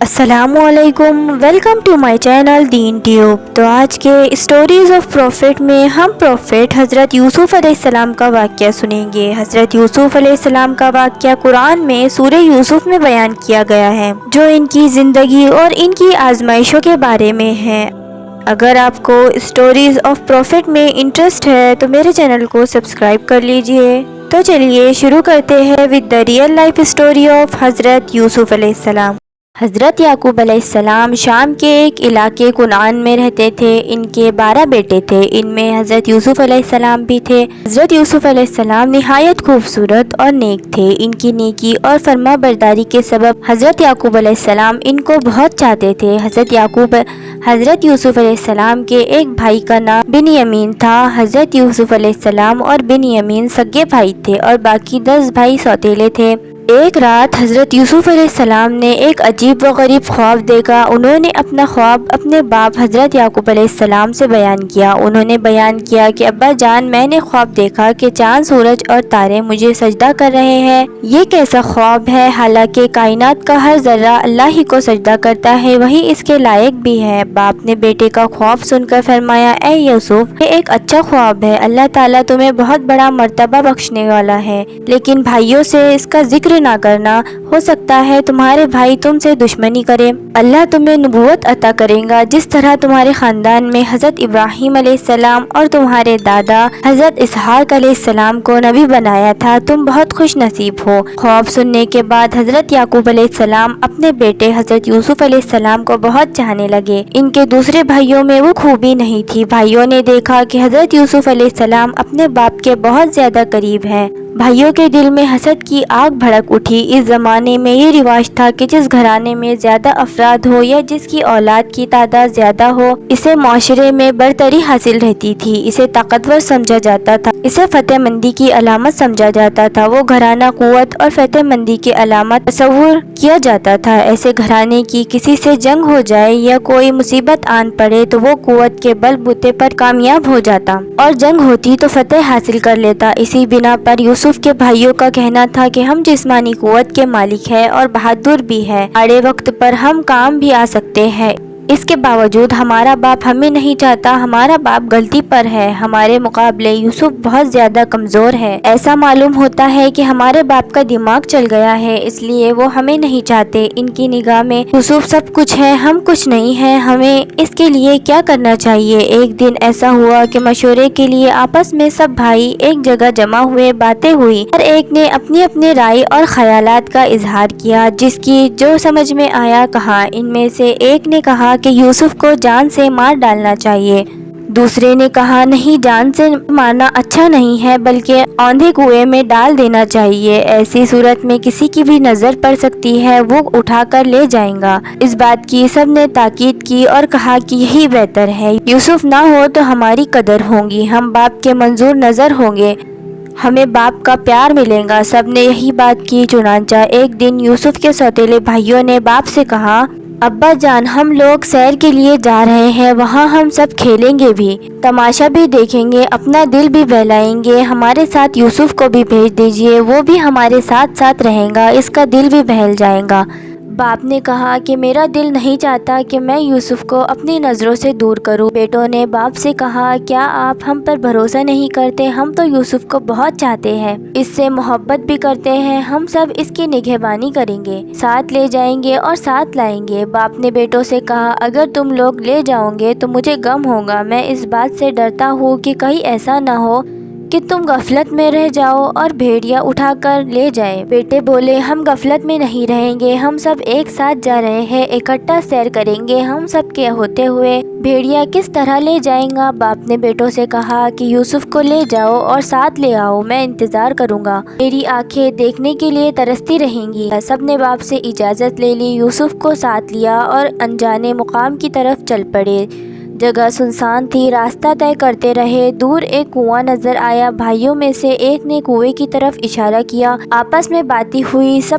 السلام علیکم، welcome to my channel Deen Tube. تو آج کے اسٹوریز آف پروفٹ میں ہم پروفٹ حضرت یوسف علیہ السلام کا واقعہ سنیں گے۔ حضرت یوسف علیہ السلام کا واقعہ قرآن میں سورہ یوسف میں بیان کیا گیا ہے، جو ان کی زندگی اور ان کی آزمائشوں کے بارے میں ہے۔ اگر آپ کو اسٹوریز آف پروفٹ میں انٹرسٹ ہے تو میرے چینل کو سبسکرائب کر لیجئے۔ تو چلیے شروع کرتے ہیں with the real life story of حضرت یوسف علیہ السلام۔ حضرت یعقوب علیہ السلام شام کے ایک علاقے کنعان میں رہتے تھے۔ ان کے 12 بیٹے تھے، ان میں حضرت یوسف علیہ السلام بھی تھے۔ حضرت یوسف علیہ السلام نہایت خوبصورت اور نیک تھے۔ ان کی نیکی اور فرما برداری کے سبب حضرت یعقوب علیہ السلام ان کو بہت چاہتے تھے۔ حضرت یوسف علیہ السلام کے ایک بھائی کا نام بنیامین تھا۔ حضرت یوسف علیہ السلام اور بنیامین سگے بھائی تھے اور باقی 10 بھائی سوتیلے تھے۔ ایک رات حضرت یوسف علیہ السلام نے ایک عجیب و غریب خواب دیکھا۔ انہوں نے اپنا خواب اپنے باپ حضرت یعقوب علیہ السلام سے بیان کیا۔ انہوں نے بیان کیا کہ ابا جان، میں نے خواب دیکھا کہ چاند، سورج اور تارے مجھے سجدہ کر رہے ہیں۔ یہ کیسا خواب ہے؟ حالانکہ کائنات کا ہر ذرہ اللہ ہی کو سجدہ کرتا ہے، وہی اس کے لائق بھی ہے۔ باپ نے بیٹے کا خواب سن کر فرمایا، اے یوسف، یہ ایک اچھا خواب ہے، اللہ تعالیٰ تمہیں بہت بڑا مرتبہ بخشنے والا ہے، لیکن بھائیوں سے اس کا ذکر نہ کرنا، ہو سکتا ہے تمہارے بھائی تم سے دشمنی کرے۔ اللہ تمہیں نبوت عطا کرے گا، جس طرح تمہارے خاندان میں حضرت ابراہیم علیہ السلام اور تمہارے دادا حضرت اسحاق علیہ السلام کو نبی بنایا تھا۔ تم بہت خوش نصیب ہو۔ خواب سننے کے بعد حضرت یعقوب علیہ السلام اپنے بیٹے حضرت یوسف علیہ السلام کو بہت چاہنے لگے۔ ان کے دوسرے بھائیوں میں وہ خوبی نہیں تھی۔ بھائیوں نے دیکھا کہ حضرت یوسف علیہ السلام اپنے باپ کے بہت زیادہ قریب ہیں۔ بھائیوں کے دل میں حسد کی آگ بھڑک اٹھی۔ اس زمانے میں یہ رواج تھا کہ جس گھرانے میں زیادہ افراد ہو یا جس کی اولاد کی تعداد زیادہ ہو، اسے معاشرے میں برتری حاصل رہتی تھی، اسے طاقتور سمجھا جاتا تھا، اسے فتح مندی کی علامت سمجھا جاتا تھا۔ وہ گھرانہ قوت اور فتح مندی کی علامت تصور کیا جاتا تھا۔ ایسے گھرانے کی کسی سے جنگ ہو جائے یا کوئی مصیبت آن پڑے تو وہ قوت کے بل بوتے پر کامیاب ہو جاتا، اور جنگ ہوتی تو فتح حاصل کر لیتا۔ اسی بنا پر یوسف کے بھائیوں کا کہنا تھا کہ ہم جسمانی قوت کے مالک ہیں اور بہادر بھی ہیں، آڑے وقت پر ہم کام بھی آ سکتے ہیں، اس کے باوجود ہمارا باپ ہمیں نہیں چاہتا، ہمارا باپ غلطی پر ہے، ہمارے مقابلے یوسف بہت زیادہ کمزور ہے۔ ایسا معلوم ہوتا ہے کہ ہمارے باپ کا دماغ چل گیا ہے، اس لیے وہ ہمیں نہیں چاہتے۔ ان کی نگاہ میں یوسف سب کچھ ہے، ہم کچھ نہیں ہیں، ہمیں اس کے لیے کیا کرنا چاہیے؟ ایک دن ایسا ہوا کہ مشورے کے لیے آپس میں سب بھائی ایک جگہ جمع ہوئے، باتیں ہوئی، ہر ایک نے اپنی اپنی رائے اور خیالات کا اظہار کیا، جس کی جو سمجھ میں آیا کہا۔ ان میں سے ایک نے کہا کہ یوسف کو جان سے مار ڈالنا چاہیے، دوسرے نے کہا نہیں، جان سے مارنا اچھا نہیں ہے، بلکہ اوندھے کنویں میں ڈال دینا چاہیے، ایسی صورت میں کسی کی بھی نظر پڑ سکتی ہے، وہ اٹھا کر لے جائیں گا۔ اس بات کی سب نے تاکید کی اور کہا کہ یہی بہتر ہے، یوسف نہ ہو تو ہماری قدر ہوگی، ہم باپ کے منظور نظر ہوں گے، ہمیں باپ کا پیار ملے گا۔ سب نے یہی بات کی۔ چنانچہ ایک دن یوسف کے سوتیلے بھائیوں نے باپ سے کہا، ابا جان، ہم لوگ سیر کے لیے جا رہے ہیں، وہاں ہم سب کھیلیں گے بھی، تماشا بھی دیکھیں گے، اپنا دل بھی بہلائیں گے، ہمارے ساتھ یوسف کو بھی بھیج دیجیے، وہ بھی ہمارے ساتھ ساتھ رہے گا، اس کا دل بھی بہل جائے گا۔ باپ نے کہا کہ میرا دل نہیں چاہتا کہ میں یوسف کو اپنی نظروں سے دور کروں۔ بیٹوں نے باپ سے کہا، کیا آپ ہم پر بھروسہ نہیں کرتے؟ ہم تو یوسف کو بہت چاہتے ہیں، اس سے محبت بھی کرتے ہیں، ہم سب اس کی نگہبانی کریں گے، ساتھ لے جائیں گے اور ساتھ لائیں گے۔ باپ نے بیٹوں سے کہا، اگر تم لوگ لے جاؤ گے تو مجھے غم ہوگا، میں اس بات سے ڈرتا ہوں کہ کہیں ایسا نہ ہو کہ تم غفلت میں رہ جاؤ اور بھیڑیا اٹھا کر لے جائے۔ بیٹے بولے، ہم غفلت میں نہیں رہیں گے، ہم سب ایک ساتھ جا رہے ہیں، اکٹھا سیر کریں گے، ہم سب کے ہوتے ہوئے بھیڑیا کس طرح لے جائیں گا؟ باپ نے بیٹوں سے کہا کہ یوسف کو لے جاؤ اور ساتھ لے آؤ، میں انتظار کروں گا، میری آنکھیں دیکھنے کے لیے ترستی رہیں گی۔ سب نے باپ سے اجازت لے لی، یوسف کو ساتھ لیا اور انجانے مقام کی طرف چل پڑے۔ جگہ سنسان تھی، راستہ طے کرتے رہے، دور ایک کنواں نظر آیا، بھائیوں میں سے ایک نے کنویں کی طرف اشارہ کیا، آپس میں باتیں ہوئی، سب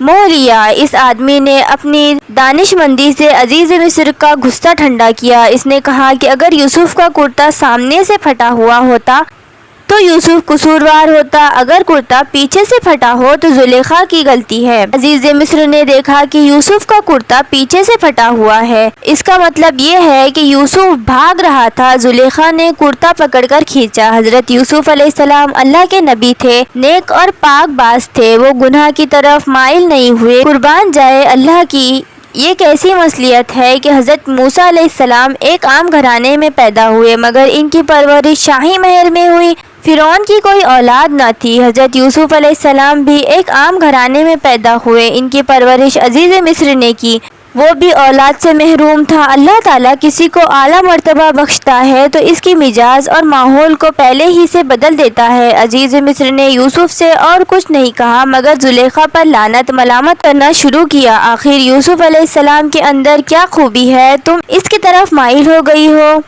موہ لیا۔ اس آدمی نے اپنی دانش مندی سے عزیز مصر کا غصہ ٹھنڈا کیا۔ اس نے کہا کہ اگر یوسف کا کرتا سامنے سے پھٹا ہوا ہوتا تو یوسف قصوروار ہوتا، اگر کرتا پیچھے سے پھٹا ہو تو زلیخا کی غلطی ہے۔ عزیز مصر نے دیکھا کہ یوسف کا کرتا پیچھے سے پھٹا ہوا ہے، اس کا مطلب یہ ہے کہ یوسف بھاگ رہا تھا۔ زلیخا نے کرتا پکڑ کر کھینچا۔ حضرت یوسف علیہ السلام اللہ کے نبی تھے، نیک اور پاک باز تھے، وہ گناہ کی طرف مائل نہیں ہوئے۔ قربان جائے اللہ کی یہ کیسی مصلیحت ہے کہ حضرت موسیٰ علیہ السلام ایک عام گھرانے میں پیدا ہوئے مگر ان کی پرورش شاہی محل میں ہوئی۔ فرعون کی کوئی اولاد نہ تھی۔ حضرت یوسف علیہ السلام بھی ایک عام گھرانے میں پیدا ہوئے، ان کی پرورش عزیز مصر نے کی، وہ بھی اولاد سے محروم تھا۔ اللہ تعالیٰ کسی کو اعلیٰ مرتبہ بخشتا ہے تو اس کی مزاج اور ماحول کو پہلے ہی سے بدل دیتا ہے۔ عزیز مصر نے یوسف سے اور کچھ نہیں کہا مگر زلیخا پر لعنت ملامت کرنا شروع کیا۔ آخر یوسف علیہ السلام کے اندر کیا خوبی ہے تم اس کی طرف مائل ہو گئی ہو؟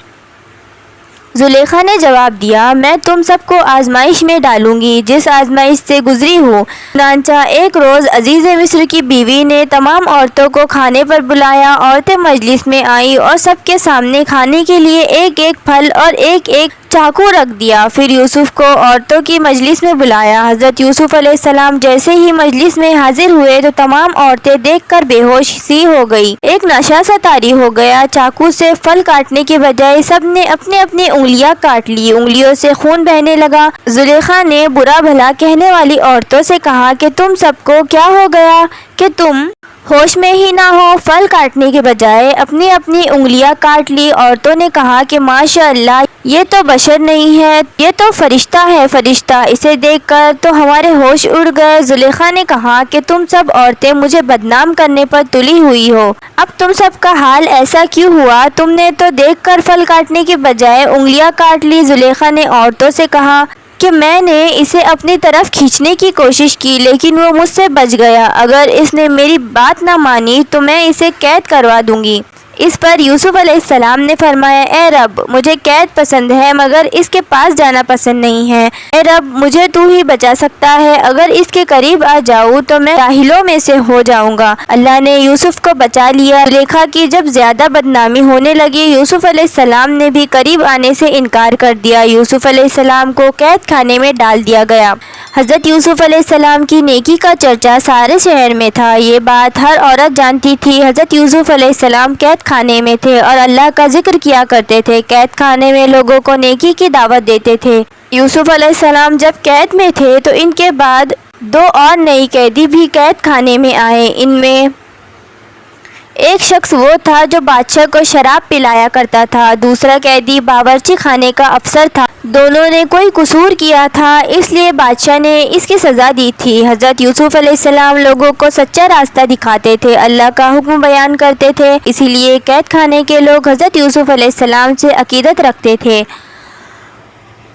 زلیخا نے جواب دیا، میں تم سب کو آزمائش میں ڈالوں گی جس آزمائش سے گزری ہوں۔ چنانچہ ایک روز عزیز مصر کی بیوی نے تمام عورتوں کو کھانے پر بلایا۔ عورتیں مجلس میں آئیں اور سب کے سامنے کھانے کے لیے ایک ایک پھل اور ایک ایک چاقو رکھ دیا۔ پھر یوسف کو عورتوں کی مجلس میں بلایا۔ حضرت یوسف علیہ السلام جیسے ہی مجلس میں حاضر ہوئے تو تمام عورتیں دیکھ کر بے ہوش سی ہو گئی، ایک نشہ سا طاری ہو گیا۔ چاقو سے پھل کاٹنے کے بجائے سب نے اپنی اپنی انگلیاں کاٹ لی، انگلیوں سے خون بہنے لگا۔ زلیخا نے برا بھلا کہنے والی عورتوں سے کہا کہ تم سب کو کیا ہو گیا کہ تم ہوش میں ہی نہ ہو؟ پھل کاٹنے کے بجائے اپنی اپنی انگلیاں کاٹ لی۔ عورتوں نے کہا کہ ماشاء اللہ، یہ تو بشر نہیں ہے، یہ تو فرشتہ ہے، فرشتہ، اسے دیکھ کر تو ہمارے ہوش اڑ گئے۔ زلیخا نے کہا کہ تم سب عورتیں مجھے بدنام کرنے پر تلی ہوئی ہو، اب تم سب کا حال ایسا کیوں ہوا؟ تم نے تو دیکھ کر پھل کاٹنے کے بجائے انگلیاں کاٹ لی۔ زلیخا نے عورتوں سے کہا کہ میں نے اسے اپنی طرف کھینچنے کی کوشش کی لیکن وہ مجھ سے بچ گیا، اگر اس نے میری بات نہ مانی تو میں اسے قید کروا دوں گی۔ اس پر یوسف علیہ السلام نے فرمایا، اے رب، مجھے قید پسند ہے مگر اس کے پاس جانا پسند نہیں ہے۔ اے رب، مجھے تو ہی بچا سکتا ہے، اگر اس کے قریب آ جاؤں تو میں جاہلوں میں سے ہو جاؤں گا۔ اللہ نے یوسف کو بچا لیا۔ زلیخا کی جب زیادہ بدنامی ہونے لگی، یوسف علیہ السلام نے بھی قریب آنے سے انکار کر دیا۔ یوسف علیہ السلام کو قید خانے میں ڈال دیا گیا۔ حضرت یوسف علیہ السلام کی نیکی کا چرچا سارے شہر میں تھا، یہ بات ہر عورت جانتی تھی۔ حضرت یوسف علیہ السلام قید خانے میں تھے اور اللہ کا ذکر کیا کرتے تھے، قید خانے میں لوگوں کو نیکی کی دعوت دیتے تھے۔ یوسف علیہ السلام جب قید میں تھے تو ان کے بعد 2 اور نئی قیدی بھی قید خانے میں آئے۔ ان میں ایک شخص وہ تھا جو بادشاہ کو شراب پلایا کرتا تھا، دوسرا قیدی باورچی خانے کا افسر تھا۔ دونوں نے کوئی قصور کیا تھا، اس لیے بادشاہ نے اس کی سزا دی تھی۔ حضرت یوسف علیہ السلام لوگوں کو سچا راستہ دکھاتے تھے، اللہ کا حکم بیان کرتے تھے، اسی لیے قید خانے کے لوگ حضرت یوسف علیہ السلام سے عقیدت رکھتے تھے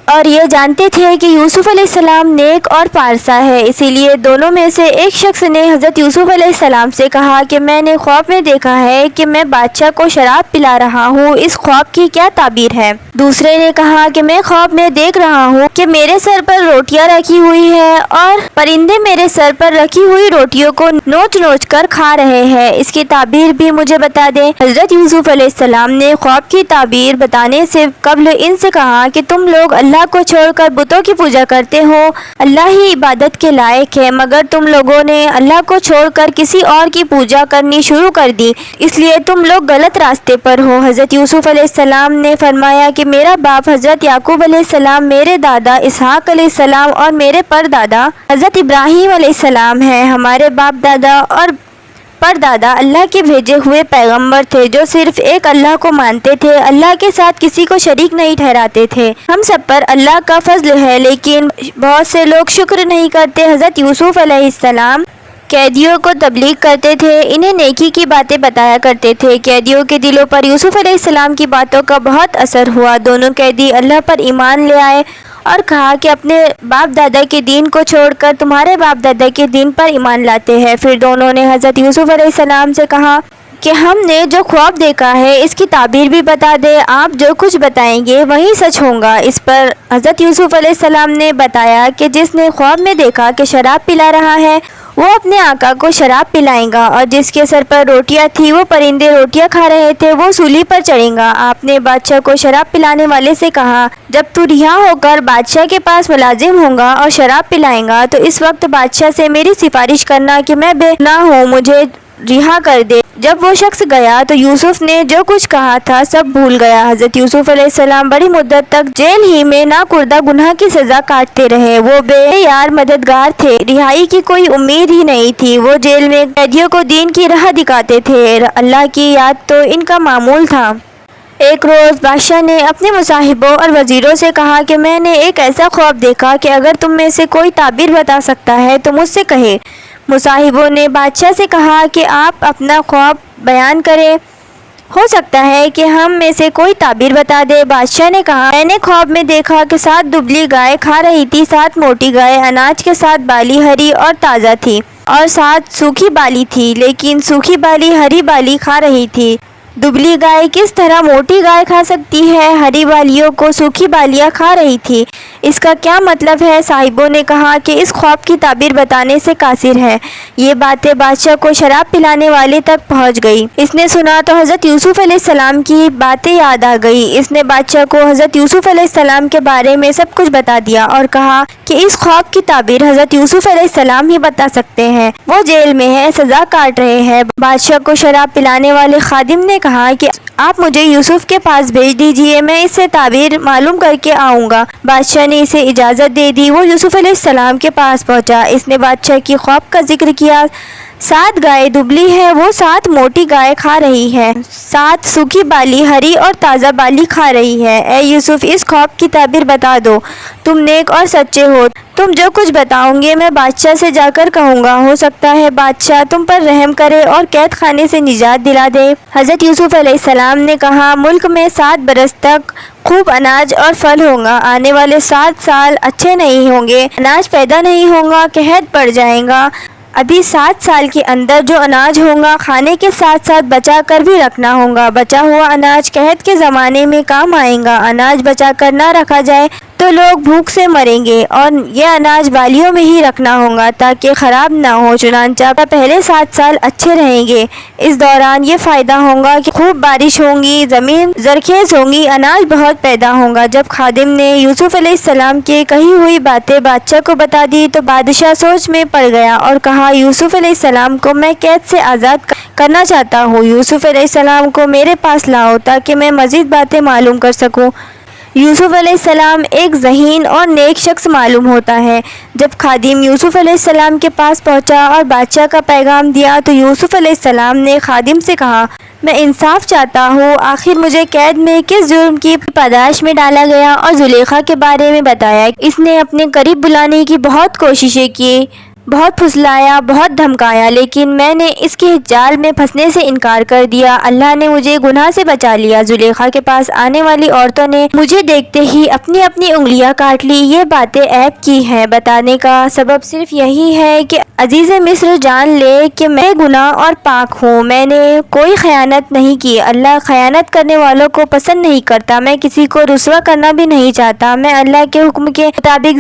اور یہ جانتے تھے کہ یوسف علیہ السلام نیک اور پارسا ہے۔ اسی لیے دونوں میں سے ایک شخص نے حضرت یوسف علیہ السلام سے کہا کہ میں نے خواب میں دیکھا ہے کہ میں بادشاہ کو شراب پلا رہا ہوں، اس خواب کی کیا تعبیر ہے؟ دوسرے نے کہا کہ میں خواب میں دیکھ رہا ہوں کہ میرے سر پر روٹیاں رکھی ہوئی ہے اور پرندے میرے سر پر رکھی ہوئی روٹیوں کو نوچ نوچ کر کھا رہے ہیں، اس کی تعبیر بھی مجھے بتا دیں۔ حضرت یوسف علیہ السلام نے خواب کی تعبیر بتانے سے قبل ان سے کہا کہ تم لوگ اللہ کو چھوڑ کر بتوں کی پوجا کرتے ہو، اللہ ہی عبادت کے لائق ہے، مگر تم لوگوں نے اللہ کو چھوڑ کر کسی اور کی پوجا کرنی شروع کر دی، اس لیے تم لوگ غلط راستے پر ہو۔ حضرت یوسف علیہ السلام نے فرمایا کہ میرا باپ حضرت یعقوب علیہ السلام، میرے دادا اسحاق علیہ السلام اور میرے پردادا حضرت ابراہیم علیہ السلام ہیں۔ ہمارے باپ دادا اور پردادا اللہ کے بھیجے ہوئے پیغمبر تھے جو صرف ایک اللہ کو مانتے تھے، اللہ کے ساتھ کسی کو شریک نہیں ٹھہراتے تھے۔ ہم سب پر اللہ کا فضل ہے لیکن بہت سے لوگ شکر نہیں کرتے۔ حضرت یوسف علیہ السلام قیدیوں کو تبلیغ کرتے تھے، انہیں نیکی کی باتیں بتایا کرتے تھے۔ قیدیوں کے دلوں پر یوسف علیہ السلام کی باتوں کا بہت اثر ہوا۔ دونوں قیدی اللہ پر ایمان لے آئے اور کہا کہ اپنے باپ دادا کے دین کو چھوڑ کر تمہارے باپ دادا کے دین پر ایمان لاتے ہیں۔ پھر دونوں نے حضرت یوسف علیہ السلام سے کہا کہ ہم نے جو خواب دیکھا ہے اس کی تعبیر بھی بتا دے، آپ جو کچھ بتائیں گے وہی سچ ہوگا۔ اس پر حضرت یوسف علیہ السلام نے بتایا کہ جس نے خواب میں دیکھا کہ شراب پلا رہا ہے وہ اپنے آقا کو شراب پلائے گا اور جس کے سر پر روٹیاں تھی وہ پرندے روٹیاں کھا رہے تھے وہ سولی پر چڑھے گا۔ آپ نے بادشاہ کو شراب پلانے والے سے کہا جب تو رہا ہو کر بادشاہ کے پاس ملازم ہوگا اور شراب پلائے گا تو اس وقت بادشاہ سے میری سفارش کرنا کہ میں بے گناہ ہوں، مجھے رہا کر دے۔ جب وہ شخص گیا تو یوسف نے جو کچھ کہا تھا سب بھول گیا۔ حضرت یوسف علیہ السلام بڑی مدت تک جیل ہی میں ناکردہ گناہ کی سزا کاٹتے رہے۔ وہ بے یار مددگار تھے، رہائی کی کوئی امید ہی نہیں تھی۔ وہ جیل میں قیدیوں کو دین کی راہ دکھاتے تھے، اللہ کی یاد تو ان کا معمول تھا۔ ایک روز بادشاہ نے اپنے مصاحبوں اور وزیروں سے کہا کہ میں نے ایک ایسا خواب دیکھا کہ اگر تم میں سے کوئی تعبیر بتا سکتا ہے تو مجھ سے کہے۔ مصاحبوں نے بادشاہ سے کہا کہ آپ اپنا خواب بیان کریں، ہو سکتا ہے کہ ہم میں سے کوئی تعبیر بتا دے۔ بادشاہ نے کہا میں نے خواب میں دیکھا کہ 7 دبلی گائے کھا رہی تھی، 7 موٹی گائے اناج کے ساتھ بالی ہری اور تازہ تھی اور 7 سوکھی بالی تھی، لیکن سوکھی بالی ہری بالی کھا رہی تھی۔ دبلی گائے کس طرح موٹی گائے کھا سکتی ہے؟ ہری بالیوں کو سوکھی بالیاں کھا رہی تھی، اس کا کیا مطلب ہے؟ صاحبوں نے کہا کہ اس خواب کی تعبیر بتانے سے قاصر ہے۔ یہ باتیں بادشاہ کو شراب پلانے والے تک پہنچ گئی۔ اس نے سنا تو حضرت یوسف علیہ السلام کی باتیں یاد آ گئی۔ اس نے بادشاہ کو حضرت یوسف علیہ السلام کے بارے میں سب کچھ بتا دیا اور کہا کہ اس خواب کی تعبیر حضرت یوسف علیہ السلام ہی بتا سکتے ہیں، وہ جیل میں ہیں، سزا کاٹ رہے ہیں۔ بادشاہ کو شراب پلانے والے خادم نے کہا کہ آپ مجھے یوسف کے پاس بھیج دیجئے، میں اس سے تعبیر معلوم کر کے آؤں گا۔ بادشاہ نے اسے اجازت دے دی۔ وہ یوسف علیہ السلام کے پاس پہنچا۔ اس نے بادشاہ کی خواب کا ذکر کیا۔ 7 گائے دبلی ہے، وہ 7 موٹی گائے کھا رہی ہے، 7 سوکھی بالی ہری اور تازہ بالی کھا رہی ہے۔ اے یوسف، اس خواب کی تعبیر بتا دو، تم نیک اور سچے ہو، تم جو کچھ بتاؤ گے میں بادشاہ سے جا کر کہوں گا، ہو سکتا ہے بادشاہ تم پر رحم کرے اور قید خانے سے نجات دلا دے۔ حضرت یوسف علیہ السلام نے کہا ملک میں 7 برس تک خوب اناج اور پھل ہوگا، آنے والے 7 سال اچھے نہیں ہوں گے، اناج پیدا نہیں ہوگا، قحط پڑ جائے گا۔ ابھی 7 سال کے اندر جو اناج ہوگا کھانے کے ساتھ ساتھ بچا کر بھی رکھنا ہوگا، بچا ہوا اناج قحط کے زمانے میں کام آئے گا۔ اناج بچا کر نہ رکھا جائے تو لوگ بھوک سے مریں گے، اور یہ اناج بالیوں میں ہی رکھنا ہوگا تاکہ خراب نہ ہو۔ چنانچہ پہلے 7 سال اچھے رہیں گے، اس دوران یہ فائدہ ہوگا کہ خوب بارش ہوگی، زمین زرخیز ہوگی، اناج بہت پیدا ہوگا۔ جب خادم نے یوسف علیہ السلام کی کہی ہوئی باتیں بادشاہ کو بتا دی تو بادشاہ سوچ میں پڑ گیا اور کہا یوسف علیہ السلام کو میں قید سے آزاد کرنا چاہتا ہوں، یوسف علیہ السلام کو میرے پاس لاؤ تاکہ میں مزید باتیں معلوم کر سکوں۔ یوسف علیہ السلام ایک ذہین اور نیک شخص معلوم ہوتا ہے۔ جب خادم یوسف علیہ السلام کے پاس پہنچا اور بادشاہ کا پیغام دیا تو یوسف علیہ السلام نے خادم سے کہا میں انصاف چاہتا ہوں، آخر مجھے قید میں کس جرم کی پاداش میں ڈالا گیا؟ اور زلیخا کے بارے میں بتایا۔ اس نے اپنے قریب بلانے کی بہت کوششیں کی، بہت پھسلایا، بہت دھمکایا، لیکن میں نے اس کے جال میں پھنسنے سے انکار کر دیا۔ اللہ نے مجھے گناہ سے بچا لیا۔ زلیخا کے پاس آنے والی عورتوں نے مجھے دیکھتے ہی اپنی اپنی انگلیاں کاٹ لی۔ یہ باتیں عیب کی ہیں، بتانے کا سبب صرف یہی ہے کہ عزیز مصر جان لے کہ میں گناہ اور پاک ہوں، میں نے کوئی خیانت نہیں کی۔ اللہ خیانت کرنے والوں کو پسند نہیں کرتا۔ میں کسی کو رسوا کرنا بھی نہیں چاہتا۔ میں اللہ کے حکم کے مطابق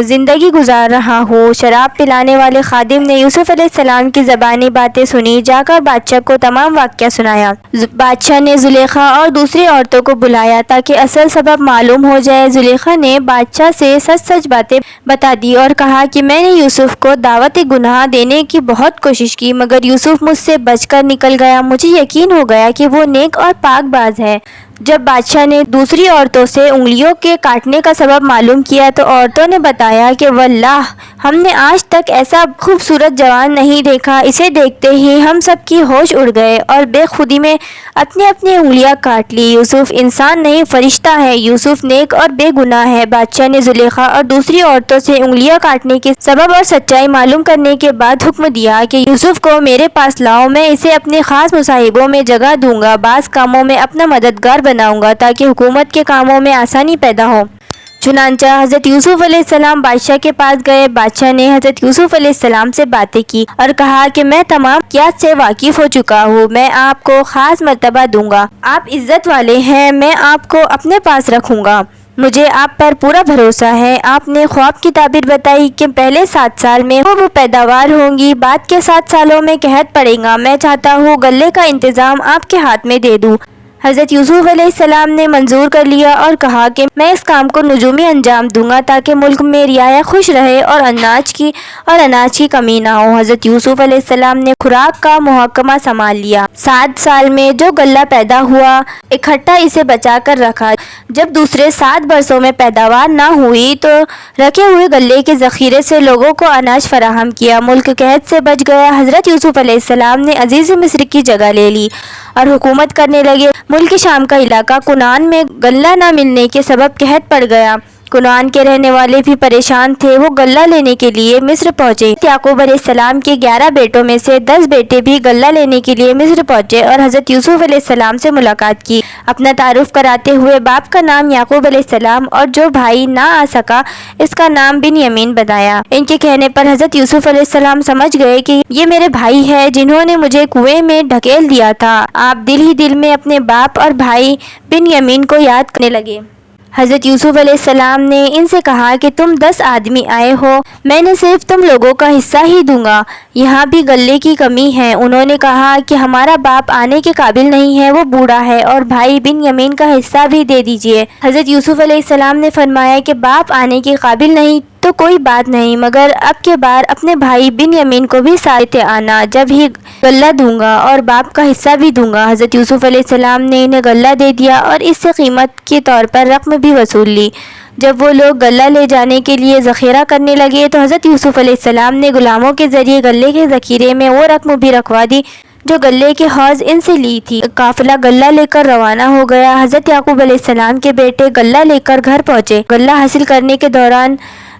زندگی گزار رہا ہوں۔ شراب پلانے والے خادم نے یوسف علیہ السلام کی زبانی باتیں سنی، جا کر بادشاہ کو تمام واقعہ سنایا۔ بادشاہ نے زلیخا اور دوسری عورتوں کو بلایا تاکہ اصل سبب معلوم ہو جائے۔ زلیخا نے بادشاہ سے سچ سچ باتیں بتا دی اور کہا کہ میں نے یوسف کو دعوت گناہ دینے کی بہت کوشش کی، مگر یوسف مجھ سے بچ کر نکل گیا۔ مجھے یقین ہو گیا کہ وہ نیک اور پاک باز ہے۔ جب بادشاہ نے دوسری عورتوں سے انگلیوں کے کاٹنے کا سبب معلوم کیا تو عورتوں نے بتایا کہ واللہ ہم نے آج تک ایسا خوبصورت جوان نہیں دیکھا، اسے دیکھتے ہی ہم سب کی ہوش اڑ گئے اور بے خودی میں اپنی اپنی انگلیاں کاٹ لی۔ یوسف انسان نہیں فرشتہ ہے، یوسف نیک اور بے گناہ ہے۔ بادشاہ نے زلیخا اور دوسری عورتوں سے انگلیاں کاٹنے کے سبب اور سچائی معلوم کرنے کے بعد حکم دیا کہ یوسف کو میرے پاس لاؤ، میں اسے اپنے خاص مصاحبوں میں جگہ دوں گا، بعض کاموں میں اپنا مددگار بناؤں گا تاکہ حکومت کے کاموں میں آسانی پیدا ہو۔ چنانچہ حضرت یوسف علیہ السلام بادشاہ کے پاس گئے۔ بادشاہ نے حضرت یوسف علیہ السلام سے باتیں کی اور کہا کہ میں تمام واقعات سے واقف ہو چکا ہوں، میں آپ کو خاص مرتبہ دوں گا، آپ عزت والے ہیں، میں آپ کو اپنے پاس رکھوں گا۔ مجھے آپ پر پورا بھروسہ ہے۔ آپ نے خواب کی تعبیر بتائی کہ پہلے 7 سال میں وہ پیداوار ہوں گی، بعد کے 7 سالوں میں قحط پڑے گا۔ میں چاہتا ہوں غلے کا انتظام آپ کے ہاتھ میں دے دوں۔ حضرت یوسف علیہ السلام نے منظور کر لیا اور کہا کہ میں اس کام کو نجومی انجام دوں گا تاکہ ملک میں رعایا خوش رہے اور اناج کی کمی نہ ہو۔ حضرت یوسف علیہ السلام نے خوراک کا محکمہ سنبھال لیا۔ 7 سال میں جو غلہ پیدا ہوا اکٹھا اسے بچا کر رکھا۔ جب دوسرے 7 برسوں میں پیداوار نہ ہوئی تو رکھے ہوئے غلے کے ذخیرے سے لوگوں کو اناج فراہم کیا۔ ملک قحط سے بچ گیا۔ حضرت یوسف علیہ السلام نے عزیز مصر کی جگہ لے لی اور حکومت کرنے لگے۔ ملک شام کا علاقہ کنعان میں غلہ نہ ملنے کے سبب قحط پڑ گیا۔ کنعان کے رہنے والے بھی پریشان تھے۔ وہ غلہ لینے کے لیے مصر پہنچے۔ یعقوب علیہ السلام کے 11 بیٹوں میں سے 10 بیٹے بھی غلہ لینے کے لیے مصر پہنچے اور حضرت یوسف علیہ السلام سے ملاقات کی۔ اپنا تعارف کراتے ہوئے باپ کا نام یعقوب علیہ السلام اور جو بھائی نہ آ سکا اس کا نام بنیامین بتایا۔ ان کے کہنے پر حضرت یوسف علیہ السلام سمجھ گئے کہ یہ میرے بھائی ہیں جنہوں نے مجھے کنویں میں ڈھکیل دیا تھا۔ آپ دل ہی دل میں اپنے باپ اور بھائی بنیامین کو یاد کرنے لگے۔ حضرت یوسف علیہ السلام نے ان سے کہا کہ تم 10 آدمی آئے ہو، میں نے صرف تم لوگوں کا حصہ ہی دوں گا، یہاں بھی غلے کی کمی ہے۔ انہوں نے کہا کہ ہمارا باپ آنے کے قابل نہیں ہے، وہ بوڑھا ہے، اور بھائی بنیامین کا حصہ بھی دے دیجیے۔ حضرت یوسف علیہ السلام نے فرمایا کہ باپ آنے کے قابل نہیں تو کوئی بات نہیں، مگر اب کے بار اپنے بھائی بنیامین کو بھی ساتھ لیتے آنا، جب ہی غلہ دوں گا اور باپ کا حصہ بھی دوں گا۔ حضرت یوسف علیہ السلام نے انہیں غلہ دے دیا اور اس سے قیمت کے طور پر رقم بھی وصول لی۔ جب وہ لوگ غلہ لے جانے کے لیے ذخیرہ کرنے لگے تو حضرت یوسف علیہ السلام نے غلاموں کے ذریعے غلے کے ذخیرے میں وہ رقم بھی رکھوا دی جو غلے کے حوض ان سے لی تھی۔ قافلہ غلہ لے کر روانہ ہو گیا۔ حضرت یعقوب علیہ السلام کے بیٹے غلہ لے کر گھر پہنچے۔ غلہ حاصل کرنے کے دوران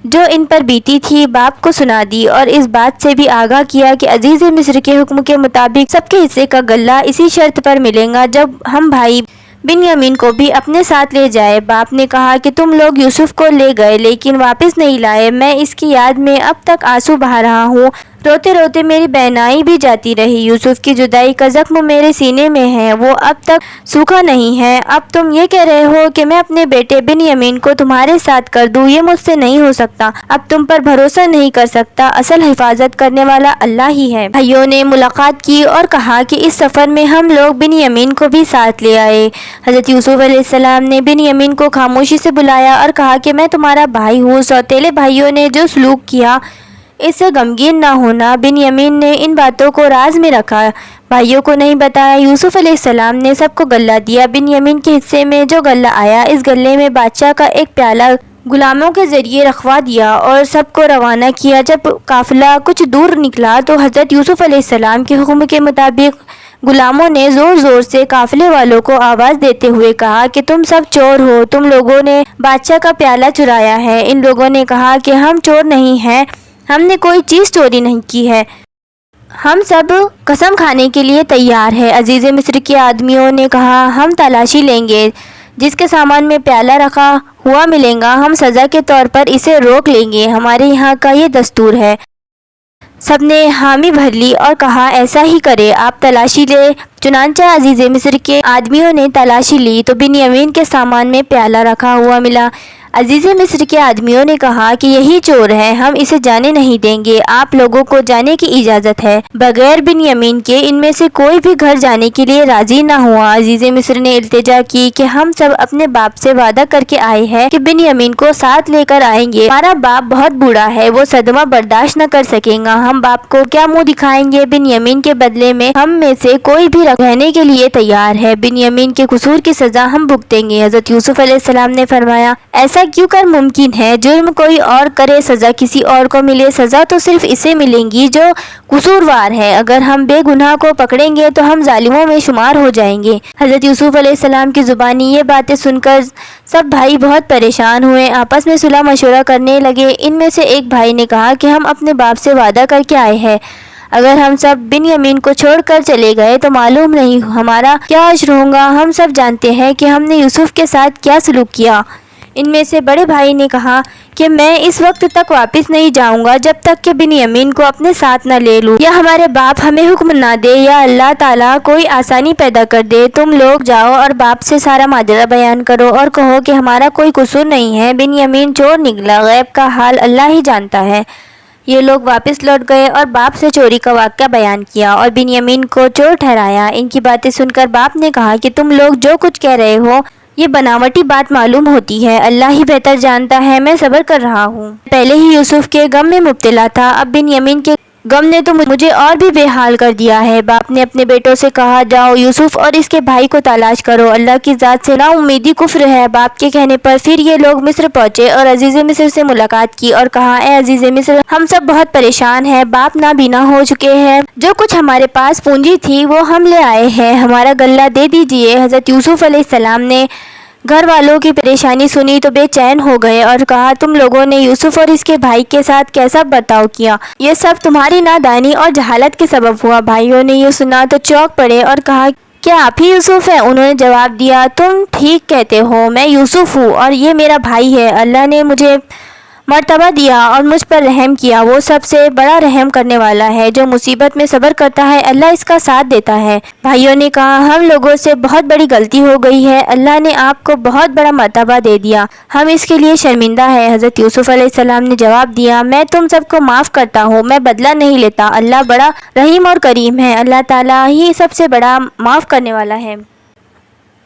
جو ان پر بیتی تھی باپ کو سنا دی اور اس بات سے بھی آگاہ کیا کہ عزیز مصر کے حکم کے مطابق سب کے حصے کا غلہ اسی شرط پر ملے گا جب ہم بھائی بنیامین کو بھی اپنے ساتھ لے جائے۔ باپ نے کہا کہ تم لوگ یوسف کو لے گئے لیکن واپس نہیں لائے، میں اس کی یاد میں اب تک آنسو بہا رہا ہوں، روتے روتے میری بہنائی بھی جاتی رہی۔ یوسف کی جدائی کا زخم میرے سینے میں ہے، وہ اب تک سوکھا نہیں ہے۔ اب تم یہ کہہ رہے ہو کہ میں اپنے بیٹے بنیامین کو تمہارے ساتھ کر دوں، یہ مجھ سے نہیں ہو سکتا۔ اب تم پر بھروسہ نہیں کر سکتا، اصل حفاظت کرنے والا اللہ ہی ہے۔ بھائیوں نے ملاقات کی اور کہا کہ اس سفر میں ہم لوگ بنیامین کو بھی ساتھ لے آئے۔ حضرت یوسف علیہ السلام نے بنیامین کو خاموشی سے بلایا اور کہا کہ میں تمہارا بھائی ہوں۔ سوتیلے بھائیوں نے جو سلوک کیا اس سے غمگین نہ ہونا۔ بنیامین نے ان باتوں کو راز میں رکھا، بھائیوں کو نہیں بتایا۔ یوسف علیہ السلام نے سب کو غلہ دیا۔ بنیامین کے حصے میں جو غلہ آیا اس غلے میں بادشاہ کا ایک پیالہ غلاموں کے ذریعے رکھوا دیا اور سب کو روانہ کیا۔ جب قافلہ کچھ دور نکلا تو حضرت یوسف علیہ السلام کے حکم کے مطابق غلاموں نے زور زور سے قافلے والوں کو آواز دیتے ہوئے کہا کہ تم سب چور ہو، تم لوگوں نے بادشاہ کا پیالہ چرایا ہے۔ ان لوگوں نے کہا کہ ہم چور نہیں ہیں، ہم نے کوئی چیز چوری نہیں کی ہے، ہم سب قسم کھانے کے لیے تیار ہیں۔ عزیز مصر کے آدمیوں نے کہا ہم تلاشی لیں گے، جس کے سامان میں پیالہ رکھا ہوا ملے گا ہم سزا کے طور پر اسے روک لیں گے، ہمارے یہاں کا یہ دستور ہے۔ سب نے حامی بھر لی اور کہا ایسا ہی کرے، آپ تلاشی لے۔ چنانچہ عزیز مصر کے آدمیوں نے تلاشی لی تو بنیامین کے سامان میں پیالہ رکھا ہوا ملا۔ عزیز مصر کے آدمیوں نے کہا کہ یہی چور ہے، ہم اسے جانے نہیں دیں گے، آپ لوگوں کو جانے کی اجازت ہے۔ بغیر بنیامین کے ان میں سے کوئی بھی گھر جانے کے لیے راضی نہ ہوا۔ عزیز مصر نے التجا کی کہ ہم سب اپنے باپ سے وعدہ کر کے آئے ہیں کہ بنیامین کو ساتھ لے کر آئیں گے، ہمارا باپ بہت بوڑھا ہے، وہ صدمہ برداشت نہ کر سکے گا، ہم باپ کو کیا منہ دکھائیں گے؟ بنیامین کے بدلے میں ہم میں سے کوئی بھی رہنے کے لیے تیار ہے، بنیامین کے قصور کی سزا ہم بھگتیں گے۔ حضرت یوسف علیہ السلام نے فرمایا ایسا کیوں کر ممکن ہے؟ جرم کوئی اور کرے، سزا کسی اور کو ملے، سزا تو صرف اسے ملے گی جو قصوروار ہے، اگر ہم بے گناہ کو پکڑیں گے تو ہم ظالموں میں شمار ہو جائیں گے۔ حضرت یوسف علیہ السلام کی زبانی یہ باتیں سن کر سب بھائی بہت پریشان ہوئے، آپس میں صلح مشورہ کرنے لگے۔ ان میں سے ایک بھائی نے کہا کہ ہم اپنے باپ سے وعدہ کر کے آئے ہیں، اگر ہم سب بنیامین کو چھوڑ کر چلے گئے تو معلوم نہیں ہمارا کیا حشر ہوگا، ہم سب جانتے ہیں کہ ہم نے یوسف کے ساتھ کیا سلوک کیا، ان میں سے بڑے بھائی نے کہا کہ میں اس وقت تک واپس نہیں جاؤں گا جب تک کہ بنیامین کو اپنے ساتھ نہ لے لوں، یا ہمارے باپ ہمیں حکم نہ دے، یا اللہ تعالیٰ کوئی آسانی پیدا کر دے۔ تم لوگ جاؤ اور باپ سے سارا ماجرا بیان کرو اور کہو کہ ہمارا کوئی قصور نہیں ہے، بنیامین چور نکلا، غیب کا حال اللہ ہی جانتا ہے۔ یہ لوگ واپس لوٹ گئے اور باپ سے چوری کا واقعہ بیان کیا اور بنیامین کو چور ٹھہرایا۔ ان کی باتیں سن کر باپ نے کہا کہ تم لوگ جو کچھ کہہ رہے ہو یہ بناوٹی بات معلوم ہوتی ہے، اللہ ہی بہتر جانتا ہے، میں صبر کر رہا ہوں۔ پہلے ہی یوسف کے غم میں مبتلا تھا، اب بنیامین کے غم نے تو مجھے اور بھی بے حال کر دیا ہے۔ باپ نے اپنے بیٹوں سے کہا، جاؤ یوسف اور اس کے بھائی کو تلاش کرو، اللہ کی ذات سے نا امیدی کفر ہے۔ باپ کے کہنے پر پھر یہ لوگ مصر پہنچے اور عزیز مصر سے ملاقات کی اور کہا، اے عزیز مصر، ہم سب بہت پریشان ہیں، باپ نابینا ہو چکے ہیں، جو کچھ ہمارے پاس پونجی تھی وہ ہم لے آئے ہیں، ہمارا غلہ دے دیجیے۔ حضرت یوسف علیہ السلام نے گھر والوں کی پریشانی سنی تو بے چین ہو گئے اور کہا، تم لوگوں نے یوسف اور اس کے بھائی کے ساتھ کیسا برتاؤ کیا؟ یہ سب تمہاری نادانی اور جہالت کے سبب ہوا۔ بھائیوں نے یہ سنا تو چونک پڑے اور کہا، کیا آپ ہی یوسف ہیں؟ انہوں نے جواب دیا، تم ٹھیک کہتے ہو، میں یوسف ہوں اور یہ میرا بھائی ہے۔ اللہ نے مجھے مرتبہ دیا اور مجھ پر رحم کیا، وہ سب سے بڑا رحم کرنے والا ہے، جو مصیبت میں صبر کرتا ہے اللہ اس کا ساتھ دیتا ہے۔ بھائیوں نے کہا، ہم لوگوں سے بہت بڑی غلطی ہو گئی ہے، اللہ نے آپ کو بہت بڑا مرتبہ دے دیا، ہم اس کے لیے شرمندہ ہیں۔ حضرت یوسف علیہ السلام نے جواب دیا، میں تم سب کو معاف کرتا ہوں، میں بدلہ نہیں لیتا، اللہ بڑا رحیم اور کریم ہے، اللہ تعالیٰ ہی سب سے بڑا معاف کرنے والا ہے۔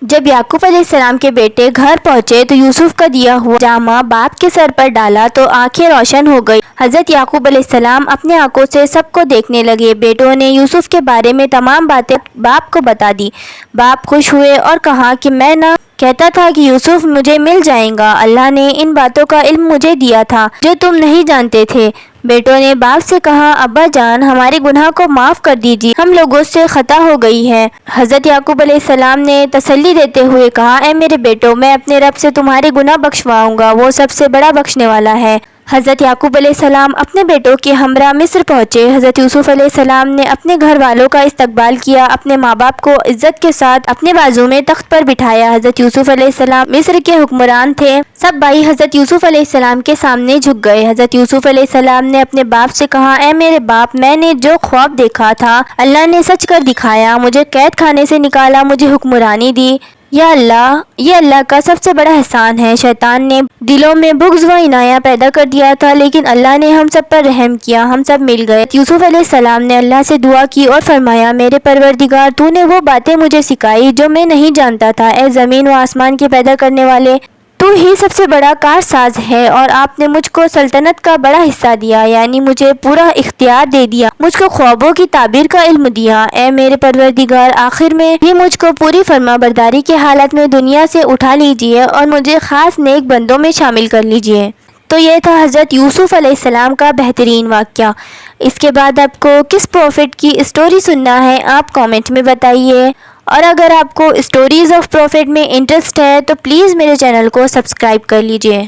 جب یعقوب علیہ السلام کے بیٹے گھر پہنچے تو یوسف کا دیا ہوا جامہ باپ کے سر پر ڈالا تو آنکھیں روشن ہو گئی۔ حضرت یعقوب علیہ السلام اپنے آنکھوں سے سب کو دیکھنے لگے۔ بیٹوں نے یوسف کے بارے میں تمام باتیں باپ کو بتا دی۔ باپ خوش ہوئے اور کہا کہ میں نہ کہتا تھا کہ یوسف مجھے مل جائیں گا، اللہ نے ان باتوں کا علم مجھے دیا تھا جو تم نہیں جانتے تھے۔ بیٹوں نے باپ سے کہا، ابا جان، ہمارے گناہ کو معاف کر دیجیے، ہم لوگوں سے خطا ہو گئی ہے۔ حضرت یعقوب علیہ السلام نے تسلی دیتے ہوئے کہا، اے میرے بیٹوں، میں اپنے رب سے تمہارے گناہ بخشواؤں گا، وہ سب سے بڑا بخشنے والا ہے۔ حضرت یعقوب علیہ السلام اپنے بیٹوں کے ہمراہ مصر پہنچے۔ حضرت یوسف علیہ السلام نے اپنے گھر والوں کا استقبال کیا، اپنے ماں باپ کو عزت کے ساتھ اپنے بازو میں تخت پر بٹھایا۔ حضرت یوسف علیہ السلام مصر کے حکمران تھے۔ سب بھائی حضرت یوسف علیہ السلام کے سامنے جھک گئے۔ حضرت یوسف علیہ السلام نے اپنے باپ سے کہا، اے میرے باپ، میں نے جو خواب دیکھا تھا اللہ نے سچ کر دکھایا، مجھے قید خانے سے نکالا، مجھے حکمرانی دی۔ یا اللہ، یہ اللہ کا سب سے بڑا احسان ہے۔ شیطان نے دلوں میں بغض و عنایہ پیدا کر دیا تھا، لیکن اللہ نے ہم سب پر رحم کیا، ہم سب مل گئے۔ یوسف علیہ السلام نے اللہ سے دعا کی اور فرمایا، میرے پروردگار، تو نے وہ باتیں مجھے سکھائی جو میں نہیں جانتا تھا۔ اے زمین و آسمان کے پیدا کرنے والے، تو ہی سب سے بڑا کارساز ہے، اور آپ نے مجھ کو سلطنت کا بڑا حصہ دیا، یعنی مجھے پورا اختیار دے دیا، مجھ کو خوابوں کی تعبیر کا علم دیا۔ اے میرے پروردگار، آخر میں بھی مجھ کو پوری فرما برداری کی حالت میں دنیا سے اٹھا لیجئے اور مجھے خاص نیک بندوں میں شامل کر لیجئے۔ تو یہ تھا حضرت یوسف علیہ السلام کا بہترین واقعہ۔ اس کے بعد آپ کو کس پروفٹ کی اسٹوری سننا ہے آپ کامنٹ میں بتائیے، اور اگر آپ کو اسٹوریز آف پروفٹ میں انٹرسٹ ہے تو پلیز میرے چینل کو سبسکرائب کر لیجئے۔